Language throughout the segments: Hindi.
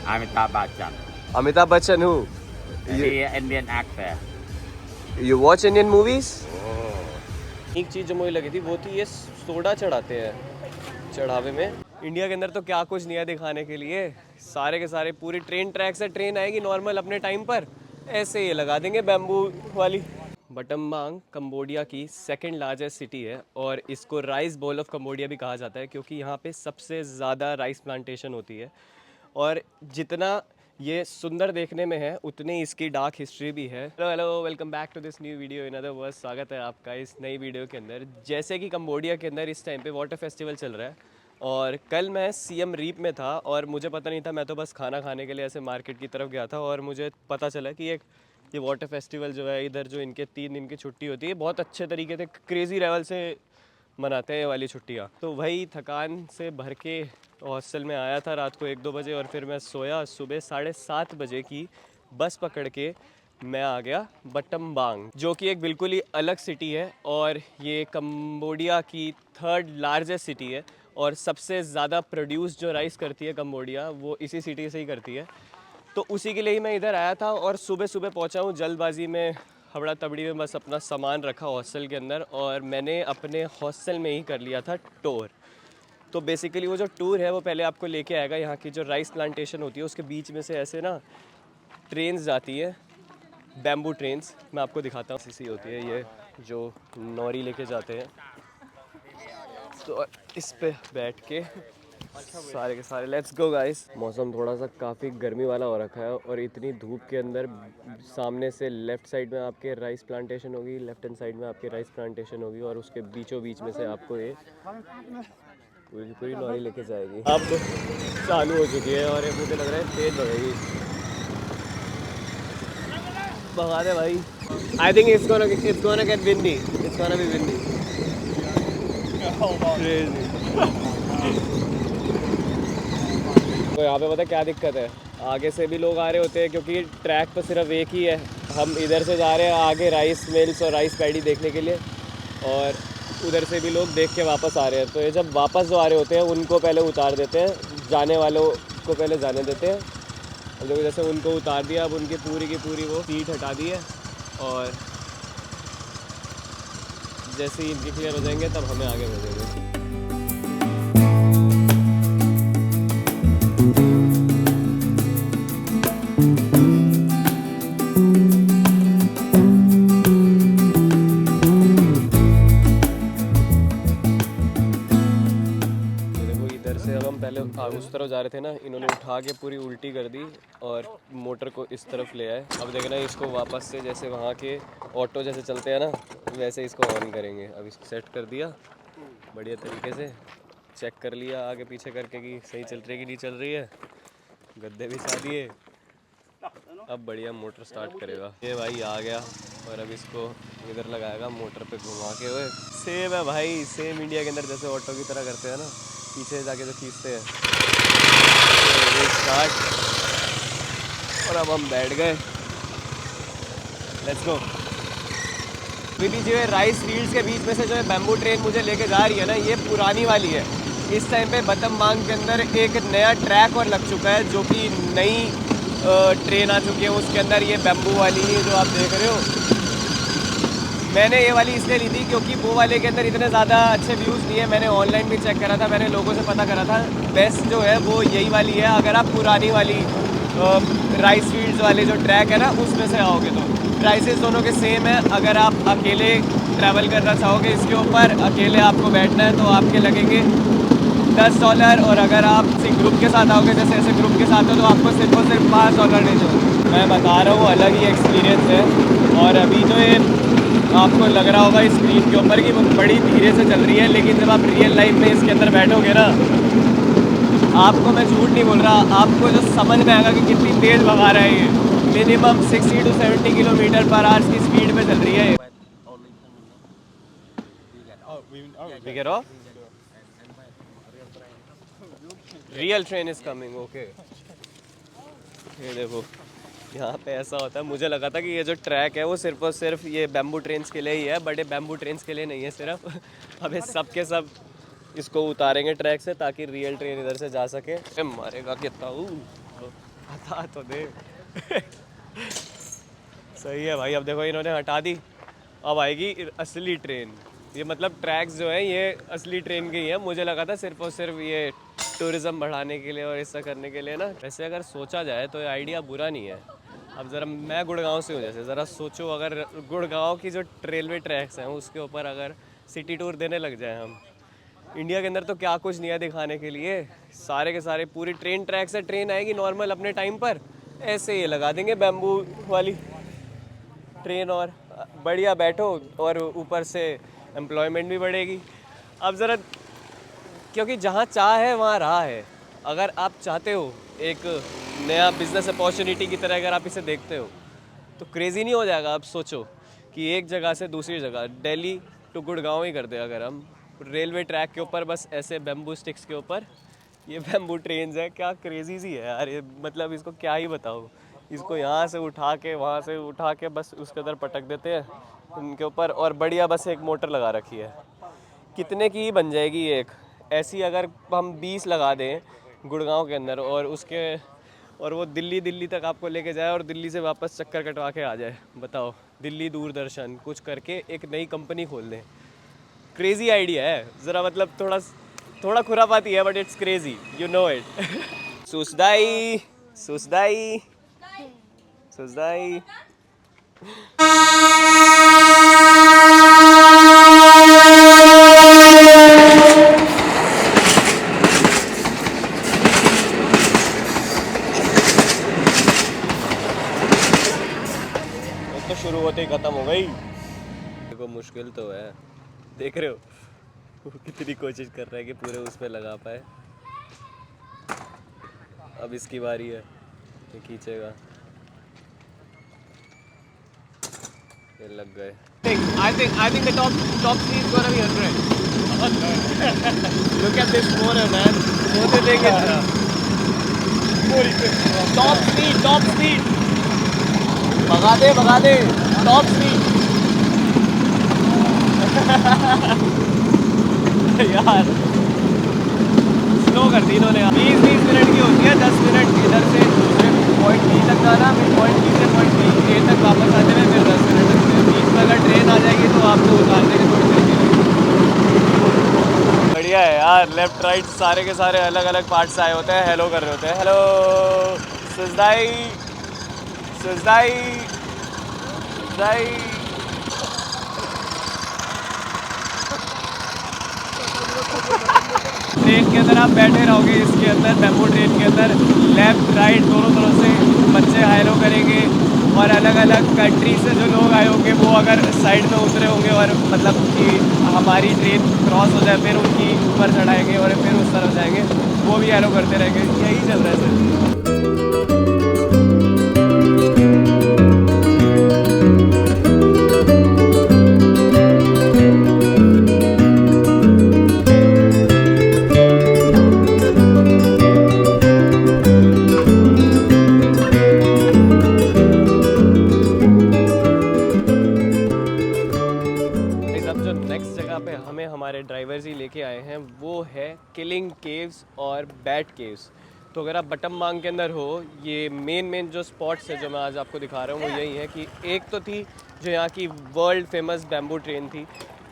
Amitabh Bachchan. अमिताभ बच्चन हूँ. He Indian actor. You watch Indian movies? Oh. एक चीज़ जो मुझे लगी थी वो थी ये सोडा चढ़ाते हैं चढ़ावे में. इंडिया के अंदर तो क्या कुछ नहीं है दिखाने के लिए. सारे के सारे पूरी ट्रेन ट्रैक से ट्रेन आएगी नॉर्मल अपने टाइम पर, ऐसे ये लगा देंगे बैम्बू वाली. बटमबांग कंबोडिया की सेकंड लार्जेस्ट सिटी है और इसको राइस बोल ऑफ कंबोडिया भी कहा जाता है क्योंकि यहाँ पे सबसे ज़्यादा राइस प्लांटेशन होती है. और जितना ये सुंदर देखने में है उतनी इसकी डार्क हिस्ट्री भी है. Hello hello, welcome back to this new video. In other words, स्वागत है आपका इस नई वीडियो के अंदर. जैसे कि कंबोडिया के अंदर इस टाइम पे वाटर फेस्टिवल चल रहा है और कल मैं सीएम रीप में था और मुझे पता नहीं था. मैं तो बस खाना खाने के लिए ऐसे मार्केट की तरफ गया था और मुझे पता चला कि ये वाटर फेस्टिवल जो है इधर, जो इनके 3 दिन की छुट्टी होती है, बहुत अच्छे तरीके से क्रेज़ी लेवल से मनाते हैं ये वाली छुट्टियाँ. तो वही थकान से भर के हॉस्टल में आया था रात को 1-2 बजे और फिर मैं सोया. सुबह 7:30 बजे की बस पकड़ के मैं आ गया बटमबांग, जो कि एक बिल्कुल ही अलग सिटी है और ये कंबोडिया की 3rd लार्जेस्ट सिटी है. और सबसे ज़्यादा प्रोड्यूस जो राइस करती है कंबोडिया, वो इसी सिटी से ही करती है. तो उसी के लिए ही मैं इधर आया था और सुबह सुबह पहुंचा हूँ जल्दबाजी में, हबड़ा तबड़ी में बस अपना सामान रखा हॉस्टल के अंदर और मैंने अपने हॉस्टल में ही कर लिया था टूर. तो बेसिकली वो जो टूर है वो पहले आपको लेके आएगा यहाँ की जो राइस प्लांटेशन होती है उसके बीच में से ऐसे ना ट्रेन्स जाती है, बैम्बू ट्रेन्स. मैं आपको दिखाता हूँ. सी होती है ये जो नौरी लेके जाते हैं. तो इस पे बैठ के सारे के सारे लेट्स गो गाइस. मौसम थोड़ा सा काफ़ी गर्मी वाला हो रखा है और इतनी धूप के अंदर सामने से लेफ़्ट साइड में आपके राइस प्लांटेशन होगी, लेफ्ट हैंड साइड में आपके राइस प्लांटेशन होगी और उसके बीचों बीच में से आपको ये पूरी पूरी लॉरी लेके जाएगी. अब चालू हो चुकी है और ये मुझे लग रहा है तेज भगेगी. भगा दे भाई. I think it's gonna get windy. It's gonna be windy. तो यहाँ पे पता क्या दिक्कत है, आगे से भी लोग आ रहे होते हैं क्योंकि ट्रैक तो सिर्फ एक ही है. हम इधर से जा रहे हैं आगे राइस मिल्स और राइस पैडी देखने के लिए और उधर से भी लोग देख के वापस आ रहे हैं. तो ये जब वापस जो आ रहे होते हैं उनको पहले उतार देते हैं, जाने वालों को पहले जाने देते हैं. हम लोग जैसे उनको उतार दिया, अब उनकी की पूरी वो सीट हटा दी है और जैसे ही इनकी क्लियर हो जाएंगे तब हमें आगे भेजेंगे. उस तरफ जा रहे थे ना, इन्होंने उठा के पूरी उल्टी कर दी और मोटर को इस तरफ ले आए. अब देखना इसको वापस से जैसे वहाँ के ऑटो जैसे चलते हैं ना वैसे इसको ऑन करेंगे. अब इसको सेट कर दिया बढ़िया तरीके से, चेक कर लिया आगे पीछे करके कि सही चल रही है कि नहीं चल रही है. गद्दे भी सा दिए. अब बढ़िया मोटर स्टार्ट करेगा. ये भाई आ गया और अब इसको इधर लगाएगा मोटर पे घुमा के हुए. सेम है भाई, सेम इंडिया के अंदर जैसे ऑटो की तरह करते हैं ना, पीछे जाके जो खींचते हैं. स्टार्ट और अब हम बैठ गए. Let's go. अभी जो है राइस फील्ड्स के बीच में से जो है बैम्बू ट्रेन मुझे लेके जा रही है ना, ये पुरानी वाली है. इस टाइम पे बटमबांग के अंदर एक नया ट्रैक और लग चुका है जो कि नई ट्रेन आ चुकी है. उसके अंदर ये बैम्बू वाली जो आप देख रहे हो, मैंने ये वाली इसलिए ली थी क्योंकि वो वाले के अंदर इतने ज़्यादा अच्छे व्यूज़ नहीं है. मैंने ऑनलाइन भी चेक करा था, मैंने लोगों से पता करा था, बेस्ट जो है वो यही वाली है. अगर आप पुरानी वाली राइस फील्ड्स वाले जो ट्रैक है ना उसमें से आओगे तो प्राइसेस दोनों के सेम है. अगर आप अकेले ट्रैवल करना चाहोगे इसके ऊपर, अकेले आपको बैठना है तो आपके लगेंगे $10 और अगर आप किसी ग्रुप के साथ आओगे जैसे ऐसे ग्रुप के साथ हो तो आपको सिर्फ और सिर्फ $5 नहीं चाहिए. मैं बता रहा हूँ अलग ही एक्सपीरियंस है. और अभी तो ये आपको लग रहा होगा स्क्रीन के ऊपर कि वो बड़ी धीरे से चल रही है, लेकिन जब आप रियल लाइफ में इसके अंदर बैठोगे ना, आपको मैं झूठ नहीं बोल रहा, आपको जो समझ में आएगा कि कितनी तेज़ भगा रहा है. ये minimum 60 to 70 kilometre per hour की स्पीड में चल रही है. Real train is coming. Okay, ये देखो यहाँ पे ऐसा होता है. मुझे लगा था कि ये जो ट्रैक है वो सिर्फ और सिर्फ ये बैम्बू ट्रेन्स के लिए ही है, बट ये बैम्बू ट्रेन्स के लिए नहीं है सिर्फ. अब ये सब के सब इसको उतारेंगे ट्रैक से ताकि रियल ट्रेन इधर से जा सके. मारेगा कितना बता तो दे। सही है भाई। अब देखो इन्होंने हटा दी, अब आएगी असली ट्रेन। ये मतलब ट्रैक्स जो है ये असली ट्रेन के ही है। मुझे लगा था सिर्फ और सिर्फ ये टूरिज़्म बढ़ाने के लिए और ऐसा करने के लिए ना। वैसे अगर सोचा जाए तो ये आइडिया बुरा नहीं है। अब ज़रा मैं गुड़गांव से हूँ, जैसे ज़रा सोचो अगर गुड़गांव की जो रेलवे ट्रैक्स हैं उसके ऊपर अगर सिटी टूर देने लग जाए हम। इंडिया के अंदर तो क्या कुछ नहीं है दिखाने के लिए, सारे के सारे पूरी ट्रेन ट्रैक्स है। ट्रेन आएगी नॉर्मल अपने टाइम पर, ऐसे ये लगा देंगे बैम्बू वाली ट्रेन और बढ़िया बैठो और ऊपर से एम्प्लॉयमेंट भी बढ़ेगी। अब ज़रा, क्योंकि जहाँ चाह है वहाँ राह है। अगर आप चाहते हो एक नया बिजनेस अपॉर्चुनिटी की तरह अगर आप इसे देखते हो तो क्रेज़ी नहीं हो जाएगा। अब सोचो कि एक जगह से दूसरी जगह, दिल्ली टू गुड़गांव ही कर दे अगर हम, रेलवे ट्रैक के ऊपर बस ऐसे बैम्बू स्टिक्स के ऊपर ये बैम्बू ट्रेन्स है। क्या क्रेज़ी सी है यार ये, मतलब इसको क्या ही बताओ। इसको यहाँ से उठा के वहाँ से उठा के बस उसके अंदर पटक देते हैं उनके ऊपर, और बढ़िया बस एक मोटर लगा रखी है। कितने की ही बन जाएगी एक ऐसी, अगर हम 20 लगा दें गुड़गांव के अंदर और वो दिल्ली तक आपको लेके जाए और दिल्ली से वापस चक्कर कटवा के आ जाए। बताओ, दिल्ली दूरदर्शन कुछ करके एक नई कंपनी खोल दें। क्रेज़ी आइडिया है ज़रा, मतलब थोड़ा खुरापाती है but it's crazy, you know it. सुसदाई सुसदाई सुसदाई। तो शुरू होते ही ख़त्म हो गई। देखो मुश्किल तो है, देख रहे हो वो कितनी कोशिश कर रहा है कि पूरे उस पे लगा पाए। अब इसकी बारी है, ये खींचेगा। ये लग गए। I think the top speed is gonna be 100. Look at this motor, man. मोटे देखे top speed. भगा दे टॉप स्पीड। यार स्लो कर दी इन्होंने। 20 मिनट की होती है, 10 मिनट इधर से दूसरे पॉइंट बी तक जाना, फिर पॉइंट बी से पॉइंट बी ए तक वापस आने में फिर 10 मिनट लगते हैं। बीच में अगर ट्रेन आ जाएगी तो आपको उतार देंगे थोड़ी देर के लिए। बढ़िया है यार, लेफ्ट राइट सारे के सारे अलग अलग पार्ट से आए होते हैं, हेलो कर रहे होते हैं। हेलो सुजदाई सुजदाई सुजदाई। ट्रेन के अंदर आप बैठे रहोगे, इसके अंदर बैम्बू ट्रेन के अंदर लेफ्ट राइट दोनों तरफ से बच्चे हेलो करेंगे, और अलग अलग कंट्री से जो लोग आए होंगे वो अगर साइड में उतरे होंगे और मतलब कि हमारी ट्रेन क्रॉस हो जाए फिर उनकी ऊपर चढ़ाएंगे और फिर उस तरफ जाएंगे, वो भी हेलो करते रहेंगे। यही चल रहा है सर। हमारे ड्राइवर्स ही लेके आए हैं वो है किलिंग केव्स और बैट केव्स। तो अगर आप बटम मांग के अंदर हो, ये मेन जो स्पॉट्स है जो मैं आज आपको दिखा रहा हूँ वो यही है कि एक तो थी जो यहाँ की वर्ल्ड फेमस बैम्बू ट्रेन थी,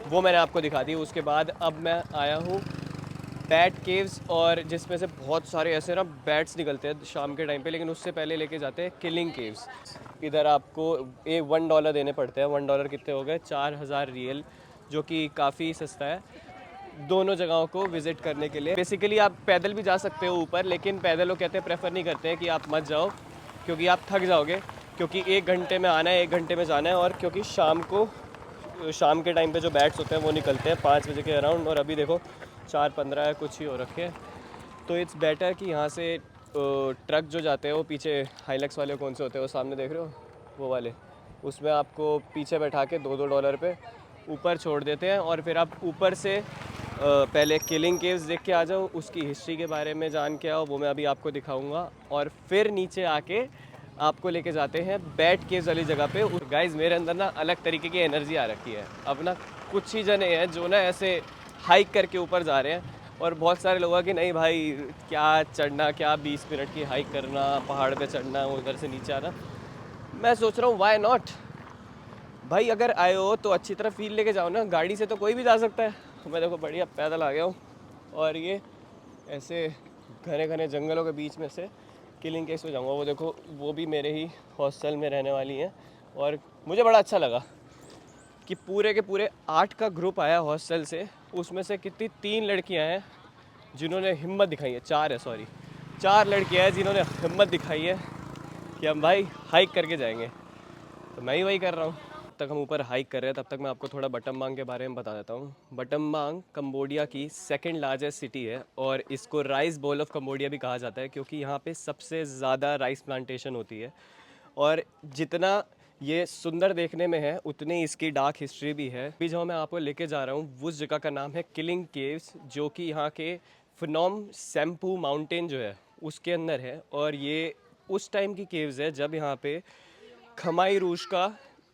वो मैंने आपको दिखा दी। उसके बाद अब मैं आया हूँ बैट केव्स, और जिसमें से बहुत सारे ऐसे ना बैट्स निकलते हैं शाम के टाइम पे, लेकिन उससे पहले लेके जाते हैं किलिंग केव्स। इधर आपको $1 देने पड़ते हैं। $1 कितने हो गए? 4000 रियल, जो कि काफ़ी सस्ता है दोनों जगहों को विज़िट करने के लिए। बेसिकली आप पैदल भी जा सकते हो ऊपर, लेकिन पैदल वो कहते हैं प्रेफर नहीं करते हैं कि आप मत जाओ क्योंकि आप थक जाओगे, क्योंकि 1 घंटे में आना है 1 घंटे में जाना है, और क्योंकि शाम के टाइम पे जो बैट्स होते हैं वो निकलते हैं 5 बजे के अराउंड, और अभी देखो 4:15 कुछ ही हो रखे हैं। तो इट्स बेटर कि यहाँ से ट्रक जो जाते हैं वो पीछे हाइलक्स वाले कौन से होते हैं वो सामने देख रहे हो वो वाले, उसमें आपको पीछे बैठा के $2 पे ऊपर छोड़ देते हैं, और फिर आप ऊपर से पहले किलिंग केव्स देख के आ जाओ, उसकी हिस्ट्री के बारे में जान के आओ, वो मैं अभी आपको दिखाऊंगा, और फिर नीचे आके आपको लेके जाते हैं बैट केव्स वाली जगह पे। गाइस मेरे अंदर ना अलग तरीके की एनर्जी आ रखी है। अब ना कुछ ही जने हैं जो ना ऐसे हाइक करके ऊपर जा रहे हैं, और बहुत सारे लोग हैं कि नहीं भाई क्या चढ़ना, क्या 20 मिनट की हाइक करना, पहाड़ पे चढ़ना, उधर से नीचे आना। मैं सोच रहा हूँ वाई नॉट भाई, अगर आए हो तो अच्छी तरह फील लेके जाओ ना। गाड़ी से तो कोई भी जा सकता है। मैं देखो बढ़िया पैदल आ गया हूँ और ये ऐसे घने घने जंगलों के बीच में से किलिंग केव्स में जाऊँगा। वो देखो वो भी मेरे ही हॉस्टल में रहने वाली हैं और मुझे बड़ा अच्छा लगा कि पूरे के पूरे 8 का ग्रुप आया हॉस्टल से। उसमें से कितनी 3 लड़कियां हैं जिन्होंने हिम्मत दिखाई है, 4 है सॉरी, 4 लड़कियां हैं जिन्होंने हिम्मत दिखाई है कि हम भाई हाइक करके जाएंगे। तो मैं ही वही कर रहा हूँ। तब तक हम ऊपर हाइक कर रहे हैं, तब तक मैं आपको थोड़ा बटमबांग के बारे में बता देता हूँ। बटमबांग कंबोडिया की सेकंड लार्जेस्ट सिटी है और इसको राइस बोल ऑफ कंबोडिया भी कहा जाता है क्योंकि यहाँ पे सबसे ज़्यादा राइस प्लांटेशन होती है। और जितना ये सुंदर देखने में है उतनी इसकी डार्क हिस्ट्री भी है। अभी जो मैं आपको लेके जा रहा हूँ उस जगह का नाम है किलिंग केव्स, जो कि यहाँ के फिनोम सेम्पू माउंटेन जो है उसके अंदर है। और ये उस टाइम की केव्स है जब यहाँ पे खमाई रूज का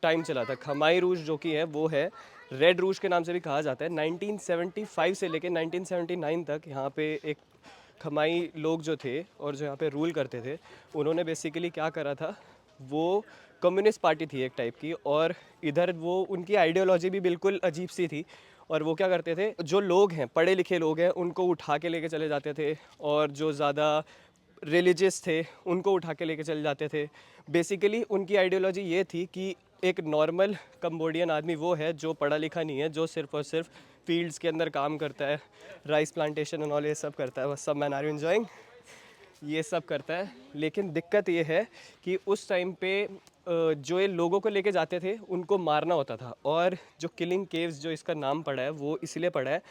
टाइम चला था। खमाई रूज जो कि है वो है रेड रूज के नाम से भी कहा जाता है। 1975 से लेकर 1979 तक यहाँ पे एक खमाई लोग जो थे और जो यहाँ पे रूल करते थे, उन्होंने बेसिकली क्या करा था, वो कम्युनिस्ट पार्टी थी एक टाइप की। और इधर वो उनकी आइडियोलॉजी भी बिल्कुल अजीब सी थी। और वो क्या करते थे, जो लोग हैं पढ़े लिखे लोग हैं उनको उठा के लेके चले जाते थे, और जो ज़्यादा रिलीजियस थे उनको उठा के लेके चले जाते थे। बेसिकली उनकी आइडियोलॉजी ये थी कि एक नॉर्मल कंबोडियन आदमी वो है जो पढ़ा लिखा नहीं है, जो सिर्फ और सिर्फ फील्ड्स के अंदर काम करता है, राइस प्लांटेशन एंड ऑल ये सब करता है। बस सब मैन आर यू एंजॉइंग, ये सब करता है। लेकिन दिक्कत ये है कि उस टाइम पे जो ये लोगों को लेके जाते थे उनको मारना होता था। और जो किलिंग केव्स जो इसका नाम पड़ा है वो इसलिए पड़ा है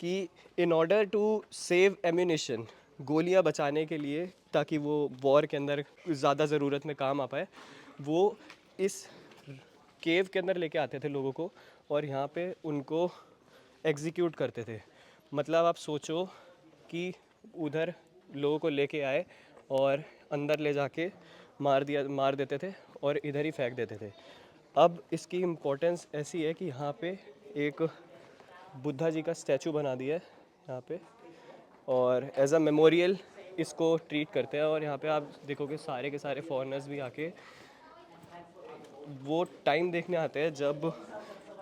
कि in order to save ammunition, गोलियां बचाने के लिए, ताकि वो वॉर के अंदर ज़्यादा ज़रूरत में काम आ पाए, वो इस केव के अंदर लेके आते थे लोगों को और यहाँ पे उनको एग्जीक्यूट करते थे। मतलब आप सोचो कि उधर लोगों को लेके आए और अंदर ले जाके मार देते थे और इधर ही फेंक देते थे। अब इसकी इम्पोर्टेंस ऐसी है कि यहाँ पे एक बुद्धा जी का स्टैचू बना दिया है यहाँ पे, और एज अ मेमोरियल इसको ट्रीट करते हैं। और यहाँ पे आप देखोगे सारे के सारे फॉरेनर्स भी आके वो टाइम देखने आते हैं जब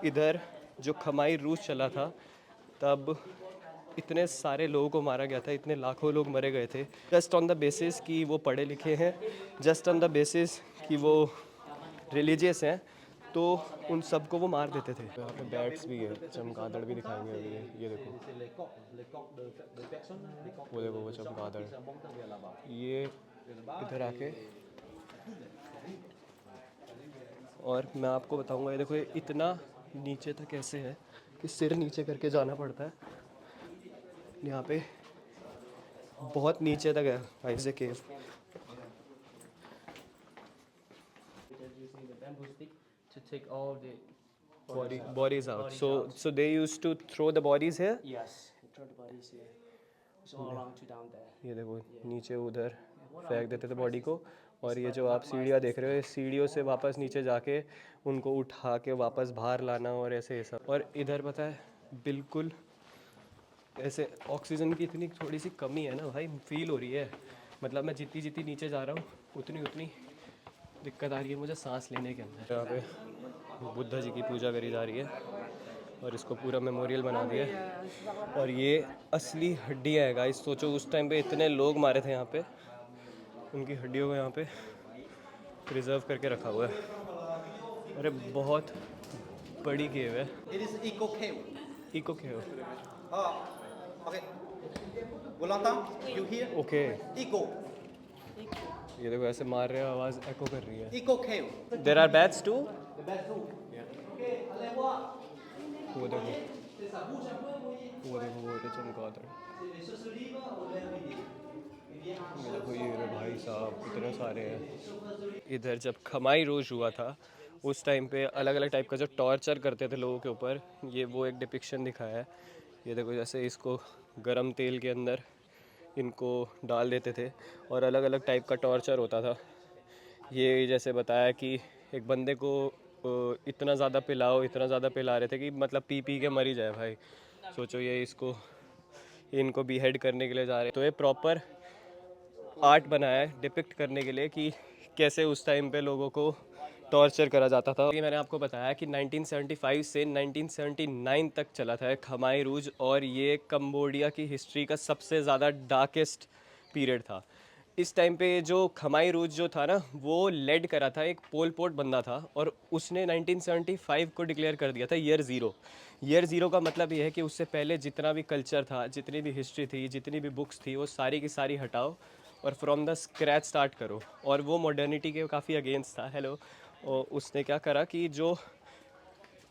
इधर जो खमाई रूस चला था, तब इतने सारे लोगों को मारा गया था, इतने लाखों लोग मरे गए थे, जस्ट ऑन द बेसिस कि वो पढ़े लिखे हैं, जस्ट ऑन द बेसिस कि वो रिलीजियस हैं, तो उन सबको वो मार देते थे। यहाँ पे बैट्स भी है, चमगादड़ भी दिखाएंगे अभी। ये देखो, वो देखो वो चमगादड़, ये इधर आके। और मैं आपको बताऊंगा, ये देखो ये इतना नीचे तक ऐसे है कि सिर नीचे करके जाना पड़ता है। यहाँ पे बहुत नीचे तक है भाई से केव। To take all the Bodies out. bodies So out. so they used to throw the bodies here. Yes, throw the bodies here. It's all around to down there. ये देखो नीचे उधर फेंक देते थे बॉडी को। और ये जो आप सीढ़ियाँ देख रहे हो, इस सीढ़ियों से वापस नीचे जाके उनको उठा के वापस बाहर लाना और ऐसे ऐसा। और इधर पता है बिल्कुल ऐसे ऑक्सीजन की इतनी थोड़ी सी कमी है ना भाई, फील हो रही है। मतलब मैं जितनी जितनी नीचे जा रहा हूँ उतनी उतनी दिक्कत आ रही है मुझे सांस लेने के अंदर। यहाँ पे बुद्धा जी की पूजा करी जा रही है और इसको पूरा मेमोरियल बना दिया है। और ये असली हड्डियाँ है गाइस। सोचो उस टाइम पे इतने लोग मारे थे यहाँ पे, उनकी हड्डियों को यहाँ पे प्रिजर्व करके रखा हुआ है। अरे बहुत बड़ी केव है। It is eco cave. Eco cave, Okay. Volanta, you hear? Okay. Eco. ये देखो ऐसे मार रहे हो, आवाज़ एको कर रही है। Eco cave. There are bats too. The bathroom. वो देखो वो देखो वो चमगादड़। ये देखो ये रे भाई साहब इतने सारे हैं। इधर जब खमाई रोज हुआ था उस टाइम पे अलग अलग टाइप का जो टॉर्चर करते थे लोगों के ऊपर, ये वो एक डिपिक्शन दिखाया है। ये देखो जैसे इसको गरम तेल के अंदर इनको डाल देते थे और अलग अलग टाइप का टॉर्चर होता था। ये जैसे बताया कि एक बंदे को इतना ज़्यादा पिलाओ, इतना ज़्यादा पिला रहे थे कि मतलब पी पी के मर ही जाए भाई। सोचो ये इसको इनको बीहेड करने के लिए जा रहे हैं। तो ये प्रॉपर आर्ट बनाया है डिपिक्ट करने के लिए कि कैसे उस टाइम पे लोगों को टॉर्चर करा जाता था। ये मैंने आपको बताया कि 1975 से 1979 तक चला था खमाई रूज, और ये कंबोडिया की हिस्ट्री का सबसे ज़्यादा डार्केस्ट पीरियड था। इस टाइम पे जो खमाई रूज जो था ना, वो लेड करा था एक पोल पोट बंदा था, और उसने 1975 को डिक्लेयर कर दिया था ईयर ज़ीरो। ईयर ज़ीरो का मतलब ये है कि उससे पहले जितना भी कल्चर था, जितनी भी हिस्ट्री थी, जितनी भी बुक्स थी, वो सारी की सारी हटाओ और फ्रॉम द स्क्रैच स्टार्ट करो। और वो मॉडर्निटी के काफ़ी अगेंस्ट था। हेलो। और उसने क्या करा कि जो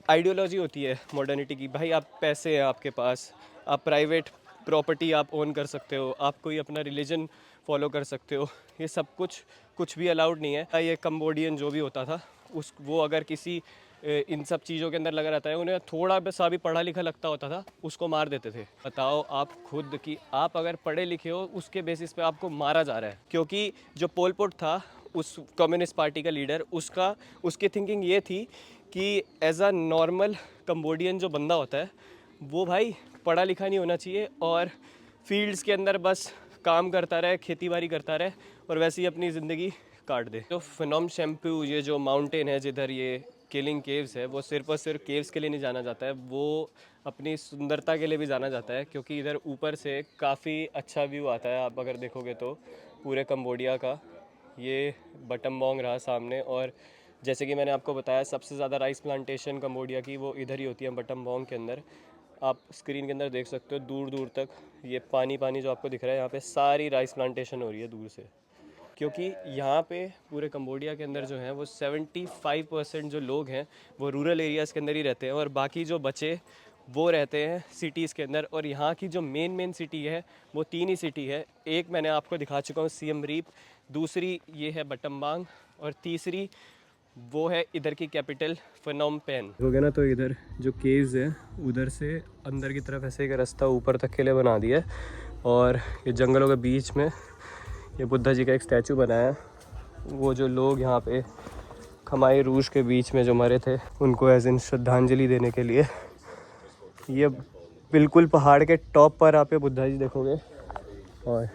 आइडियोलॉजी होती है मॉडर्निटी की, भाई आप पैसे हैं आपके पास, आप प्राइवेट प्रॉपर्टी आप ओन कर सकते हो, आप कोई अपना रिलीजन फॉलो कर सकते हो, ये सब कुछ भी अलाउड नहीं है। ये कंबोडियन जो भी होता था वो अगर किसी इन सब चीज़ों के अंदर लगा रहता है, उन्हें थोड़ा सा भी पढ़ा लिखा लगता होता था, उसको मार देते थे। बताओ आप खुद कि आप अगर पढ़े लिखे हो, उसके बेसिस पे आपको मारा जा रहा है। क्योंकि जो पोल पोट था उस कम्युनिस्ट पार्टी का लीडर, उसकी थिंकिंग ये थी कि एज अ नॉर्मल कंबोडियन जो बंदा होता है, वो भाई पढ़ा लिखा नहीं होना चाहिए और फील्ड्स के अंदर बस काम करता रहे, खेती बाड़ी करता रहे और वैसे ही अपनी ज़िंदगी काट दे। तो फिनोम शैम्पू, ये जो माउंटेन है जिधर ये किलिंग केव्स है, वो सिर्फ और सिर्फ केव्स के लिए नहीं जाना जाता है, वो अपनी सुंदरता के लिए भी जाना जाता है। क्योंकि इधर ऊपर से काफ़ी अच्छा व्यू आता है, आप अगर देखोगे तो पूरे कंबोडिया का। ये बटमबोंग रहा सामने, और जैसे कि मैंने आपको बताया सबसे ज़्यादा राइस प्लांटेशन कंबोडिया की वो इधर ही होती है, बटमबोंग के अंदर। आप स्क्रीन के अंदर देख सकते हो दूर दूर तक ये पानी जो आपको दिख रहा है, यहाँ पे सारी राइस प्लांटेशन हो रही है दूर से। क्योंकि यहाँ पे पूरे कंबोडिया के अंदर जो है वो 75% जो लोग हैं वो रूरल एरियाज़ के अंदर ही रहते हैं, और बाकी जो बचे वो रहते हैं सिटीज़ के अंदर। और यहाँ की जो मेन सिटी है वो 3 ही सिटी है। एक मैंने आपको दिखा चुका हूँ, सियम रीप, दूसरी ये है बटमबोंग, और तीसरी वो है इधर की कैपिटल फिनोम पेन। हो गया ना, तो इधर जो केव्स है उधर से अंदर की तरफ ऐसे एक रास्ता ऊपर तक के लिए बना दिया है, और ये जंगलों के बीच में ये बुद्धा जी का एक स्टैचू बनाया है। वो जो लोग यहाँ पे खमाई रूज के बीच में जो मरे थे, उनको एज इन श्रद्धांजलि देने के लिए, ये बिल्कुल पहाड़ के टॉप पर आप बुद्धा जी देखोगे। और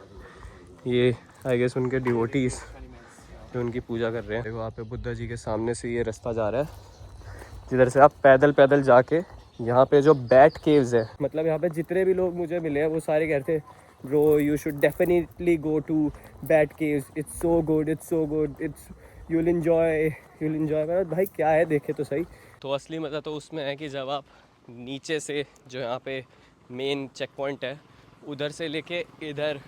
ये आई गेस उनके डिवोटीज़ जो उनकी पूजा कर रहे हैं। देखो, आप बुद्धा जी के सामने से ये रास्ता जा रहा है, जिधर से आप पैदल जाके यहाँ पे जो बैट केव्स है, मतलब यहाँ पे जितने भी लोग मुझे मिले हैं वो सारे कहते हैं bro you should definitely go to bat caves, it's so good, it's you'll enjoy। मतलब भाई क्या है, देखे तो सही। तो असली मज़ा तो उसमें है कि जब आप नीचे से जो यहाँ पे मेन चेक पॉइंट है उधर से लेके इधर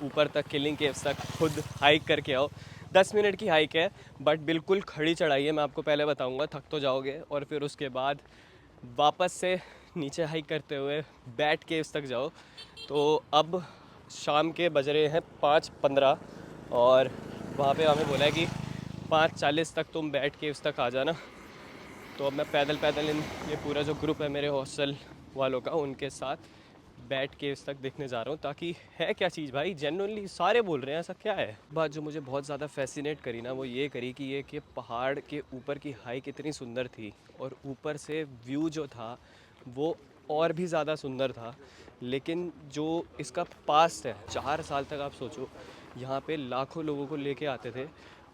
ऊपर तक किलिंग केव्स तक खुद हाइक करके आओ। 10 मिनट की हाइक है, बट बिल्कुल खड़ी चढ़ाई है, मैं आपको पहले बताऊंगा, थक तो जाओगे। और फिर उसके बाद वापस से नीचे हाइक करते हुए बैट केव्स तक जाओ। तो अब शाम के बज रहे हैं 5:15, और वहाँ पे हमें बोला है कि 5:40 तक तुम बैट केव्स तक आ जाना। तो अब मैं पैदल ये पूरा जो ग्रुप है मेरे हॉस्टल वालों का, उनके साथ बैट केव्स तक देखने जा रहा हूँ। ताकि है क्या चीज़ भाई, जेन्युइनली सारे बोल रहे हैं ऐसा क्या है। बात जो मुझे बहुत ज़्यादा फैसिनेट करी ना, वो ये करी कि ये कि पहाड़ के ऊपर की हाइक इतनी सुंदर थी, और ऊपर से व्यू जो था वो और भी ज़्यादा सुंदर था। लेकिन जो इसका पास्ट है, 4 साल तक आप सोचो, यहाँ पे लाखों लोगों को लेके आते थे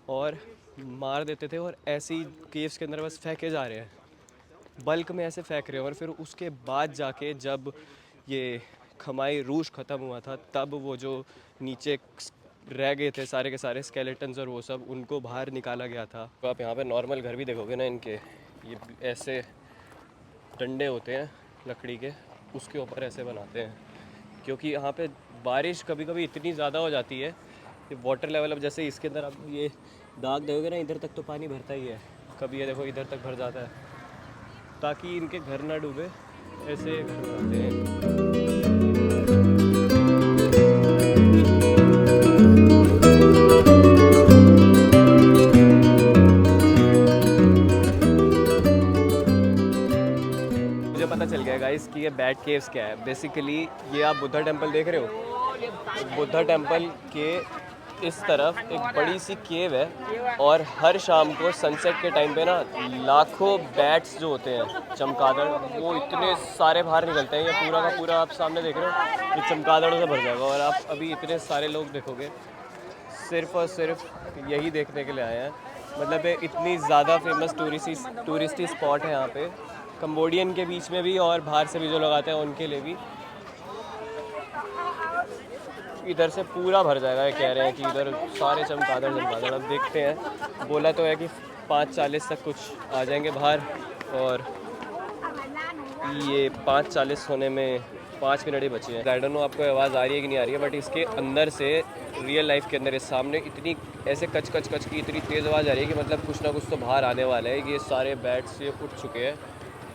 और मार देते थे, और ऐसे ही केव्स के अंदर बस फेंके जा रहे हैं, बल्क में ऐसे फेंक रहे हैं। और फिर उसके बाद जाके जब ये खमाई रूज ख़त्म हुआ था, तब वो जो नीचे रह गए थे सारे के सारे स्केलेटन्स और वो सब, उनको बाहर निकाला गया था। तो आप यहाँ पे नॉर्मल घर भी देखोगे ना, इनके ये ऐसे डंडे होते हैं लकड़ी के, उसके ऊपर ऐसे बनाते हैं। क्योंकि यहाँ पे बारिश कभी कभी इतनी ज़्यादा हो जाती है कि वाटर लेवल, अब जैसे इसके अंदर आप ये दाग देखोगे ना, इधर तक तो पानी भरता ही है, कभी ये देखो इधर तक भर जाता है। ताकि इनके घर ना डूबे, ऐसे घर बनाते हैं। मुझे पता चल गया गाइस कि ये बैट केव्स क्या है। बेसिकली ये आप बुद्धा टेम्पल देख रहे हो, बुद्धा टेम्पल के इस तरफ एक बड़ी सी केव है और हर शाम को सनसेट के टाइम पे ना लाखों बैट्स जो होते हैं चमगादड़, वो इतने सारे बाहर निकलते हैं। ये पूरा का पूरा आप सामने देख रहे हो, ये चमगादड़ों से भर जाएगा। और आप अभी इतने सारे लोग देखोगे सिर्फ और सिर्फ यही देखने के लिए आए हैं। मतलब ये इतनी ज़्यादा फेमस टूरिस्टी स्पॉट है यहाँ पे, कंबोडियन के बीच में भी और बाहर से भी जो लोग आते हैं उनके लिए भी। इधर से पूरा भर जाएगा, ये कह रहे हैं कि इधर सारे चमगादड़। अब देखते हैं, बोला तो है कि 5:40 तक कुछ आ जाएंगे बाहर, और ये 5:40 होने में 5 मिनट ही बचे हैं। आई डोंट नो आपको आवाज़ आ रही है कि नहीं आ रही है, बट इसके अंदर से रियल लाइफ के अंदर इस सामने इतनी ऐसे कच कच कच की इतनी तेज़ आवाज़ आ रही है कि मतलब कुछ ना कुछ तो बाहर आने वाला है। ये सारे बैट्स ये उठ चुके हैं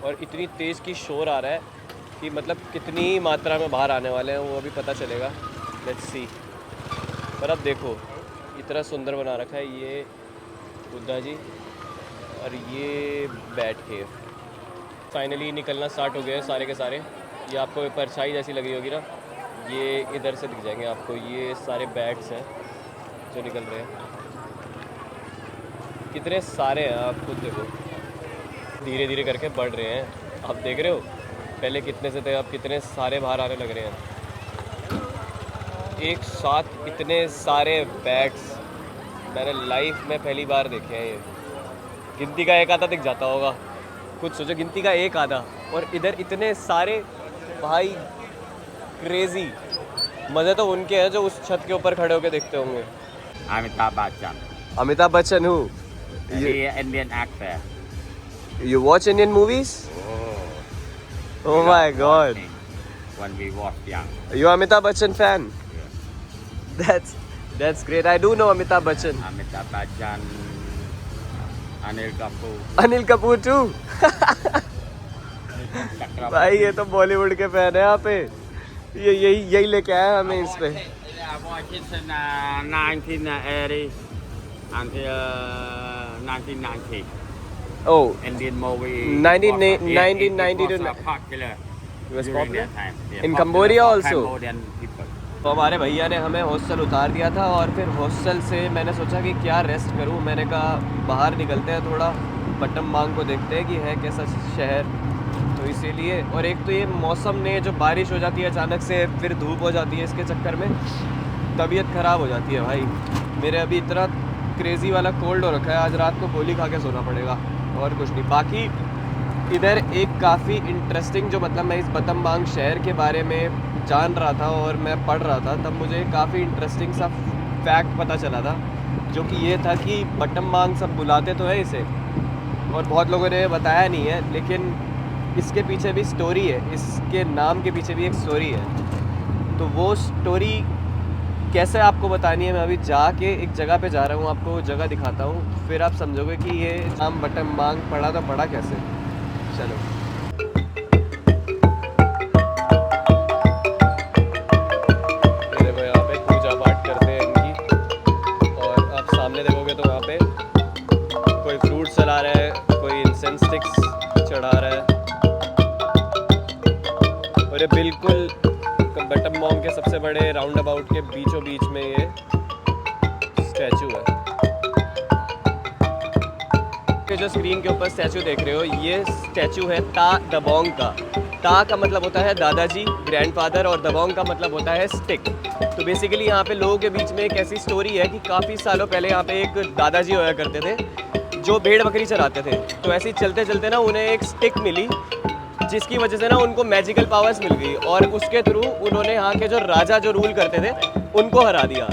और इतनी तेज़ की शोर आ रहा है कि मतलब कितनी मात्रा में बाहर आने वाले हैं वो अभी पता चलेगा। Let's see. पर अब देखो इतना सुंदर बना रखा है ये बुद्धा जी, और ये बैट केव। फाइनली निकलना स्टार्ट हो गए हैं सारे के सारे। ये आपको परछाई जैसी लगी होगी ना, ये इधर से दिख जाएंगे आपको। ये सारे बैट्स हैं जो निकल रहे हैं, कितने सारे हैं आप खुद देखो। धीरे धीरे करके बढ़ रहे हैं, आप देख रहे हो पहले कितने से थे, अब कितने सारे बाहर आने लग रहे हैं। एक साथ इतने सारे बैट्स मैंने लाइफ में पहली बार देखे हैं। ये गिनती का एक आधा दिख जाता होगा, कुछ सोचो, गिनती का एक आधा, और इधर इतने सारे। भाई क्रेजी। मज़े तो उनके हैं जो उस छत के ऊपर खड़े होकर देखते होंगे। अमिताभ बच्चन, अमिताभ बच्चन हूँ। Indian actor. You watch Indian movies? Oh my God. When we was young. You Amitabh Bachchan fan? That's great. I do know Amitabh Bachchan. Amitabh Bachchan, Anil Kapoor. Anil Kapoor too. Chakrabarti. भाई ये तो बॉलीवुड के फैन है यहाँ पे। ये यही लेके आया हमें इस पे। I watched it in 1980 until 1990. Oh, Indian movie. 1990 to to popular. It was during popular? that time. Yeah, In popular Cambodia for also? Cambodian people. तो हमारे भैया ने हमें हॉस्टल उतार दिया था, और फिर हॉस्टल से मैंने सोचा कि क्या रेस्ट करूं। मैंने कहा बाहर निकलते हैं, थोड़ा बटमबांग को देखते हैं कि है कैसा शहर। तो इसीलिए, और एक तो ये मौसम ने जो बारिश हो जाती है अचानक से, फिर धूप हो जाती है, इसके चक्कर में तबीयत ख़राब हो जाती है भाई। मेरे अभी इतना क्रेज़ी वाला कोल्ड हो रखा है, आज रात को गोली खा के सोना पड़ेगा और कुछ नहीं। बाकी इधर एक काफ़ी इंटरेस्टिंग, जो मतलब मैं इस बटमबांग शहर के बारे में जान रहा था और मैं पढ़ रहा था, तब मुझे काफ़ी इंटरेस्टिंग सा फैक्ट पता चला था, जो कि ये था कि बटमबांग सब बुलाते तो है इसे, और बहुत लोगों ने बताया नहीं है, लेकिन इसके पीछे भी स्टोरी है, इसके नाम के पीछे भी एक स्टोरी है। तो वो स्टोरी कैसे आपको बतानी है, मैं अभी जाके एक जगह पे जा रहा हूँ, आपको वो जगह दिखाता हूँ, फिर आप समझोगे कि ये नाम बटमबांग पड़ा तो पड़ा कैसे। चलो चला रहा है, कोई इंसेंस स्टिक्स चढ़ा रहा है, और ये बिल्कुल बटमबांग के सबसे बड़े राउंड अबाउट के बीचों बीच में ये स्टैचू है। ये जो स्क्रीन के ऊपर स्टैचू देख रहे हो, ये स्टैचू है ता दबोंग का। ता का मतलब होता है दादाजी, ग्रैंडफादर, और दबोंग का मतलब होता है स्टिक। तो बेसिकली यहाँ पे लोगों के बीच में एक ऐसी स्टोरी है कि काफ़ी सालों पहले यहाँ पे एक दादाजी होया करते थे जो भेड़ बकरी चराते थे। तो ऐसे ही चलते चलते ना उन्हें एक स्टिक मिली, जिसकी वजह से ना उनको मैजिकल पावर्स मिल गई, और उसके थ्रू उन्होंने यहाँ के जो राजा जो रूल करते थे उनको हरा दिया।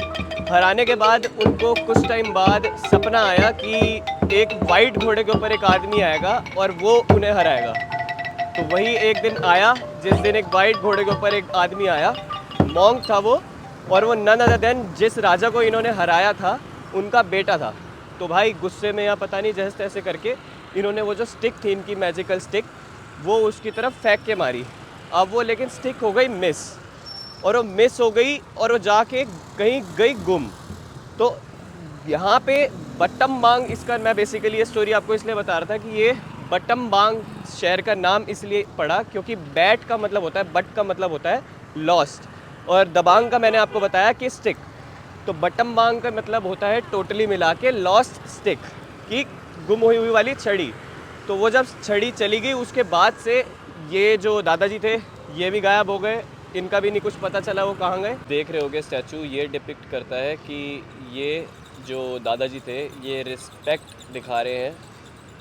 हराने के बाद उनको कुछ टाइम बाद सपना आया कि एक वाइट घोड़े के ऊपर एक आदमी आएगा और वो उन्हें हराएगा। तो वही एक दिन आया जिस दिन एक वाइट घोड़े के ऊपर एक आदमी आया, मॉन्क था वो, और वो नन अदर देन जिस राजा को इन्होंने हराया था उनका बेटा था। तो भाई गुस्से में या पता नहीं जैसे तैसे करके इन्होंने वो जो स्टिक थी इनकी मैजिकल स्टिक, वो उसकी तरफ फेंक के मारी। अब वो लेकिन स्टिक हो गई मिस, और वो मिस हो गई और वो जाके कहीं गई गुम। तो यहाँ पे बटमबांग, इसका मैं बेसिकली ये स्टोरी आपको इसलिए बता रहा था कि ये बटमबांग शहर का नाम इसलिए पड़ा क्योंकि बैट का मतलब होता है, बट का मतलब होता है लॉस्ट, और दबांग का मैंने आपको बताया कि स्टिक। तो बटम बांग का मतलब होता है टोटली मिला के लॉस्ट स्टिक की गुम हुई वाली छड़ी। तो वो जब छड़ी चली गई उसके बाद से ये जो दादाजी थे ये भी गायब हो गए, इनका भी नहीं कुछ पता चला वो कहाँ गए। देख रहे होगे स्टैचू ये डिपिक्ट करता है कि ये जो दादाजी थे ये रिस्पेक्ट दिखा रहे हैं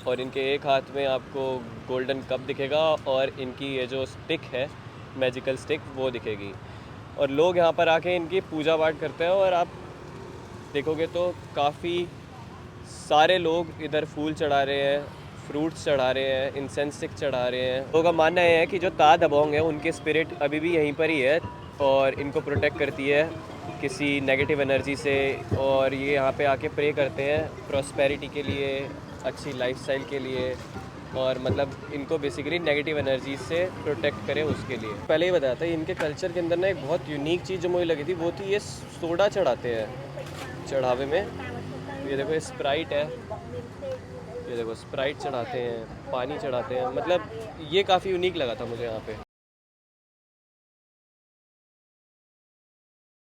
और इनके एक हाथ में आपको गोल्डन कप दिखेगा और इनकी ये जो स्टिक है मैजिकल स्टिक वो दिखेगी और लोग यहाँ पर आके इनकी पूजा पाठ करते हैं। और आप देखोगे तो काफ़ी सारे लोग इधर फूल चढ़ा रहे हैं, फ्रूट्स चढ़ा रहे हैं, इंसेंस स्टिक चढ़ा रहे हैं। लोगों का मानना है कि जो ता दबोंग है उनकी स्पिरिट अभी भी यहीं पर ही है और इनको प्रोटेक्ट करती है किसी नेगेटिव एनर्जी से। और ये यहाँ पे आके प्रे करते हैं प्रॉस्पेरिटी के लिए, अच्छी लाइफस्टाइल के लिए और मतलब इनको बेसिकली नेगेटिव एनर्जी से प्रोटेक्ट करे उसके लिए। पहले ही बताया था इनके कल्चर के अंदर ना एक बहुत यूनिक चीज़ जो मुझे लगी थी वो थी ये सोडा चढ़ाते हैं चढ़ावे में। ये देखो स्प्राइट है, ये देखो स्प्राइट चढ़ाते हैं, पानी चढ़ाते हैं, मतलब ये काफ़ी यूनिक लगा था मुझे यहाँ पे।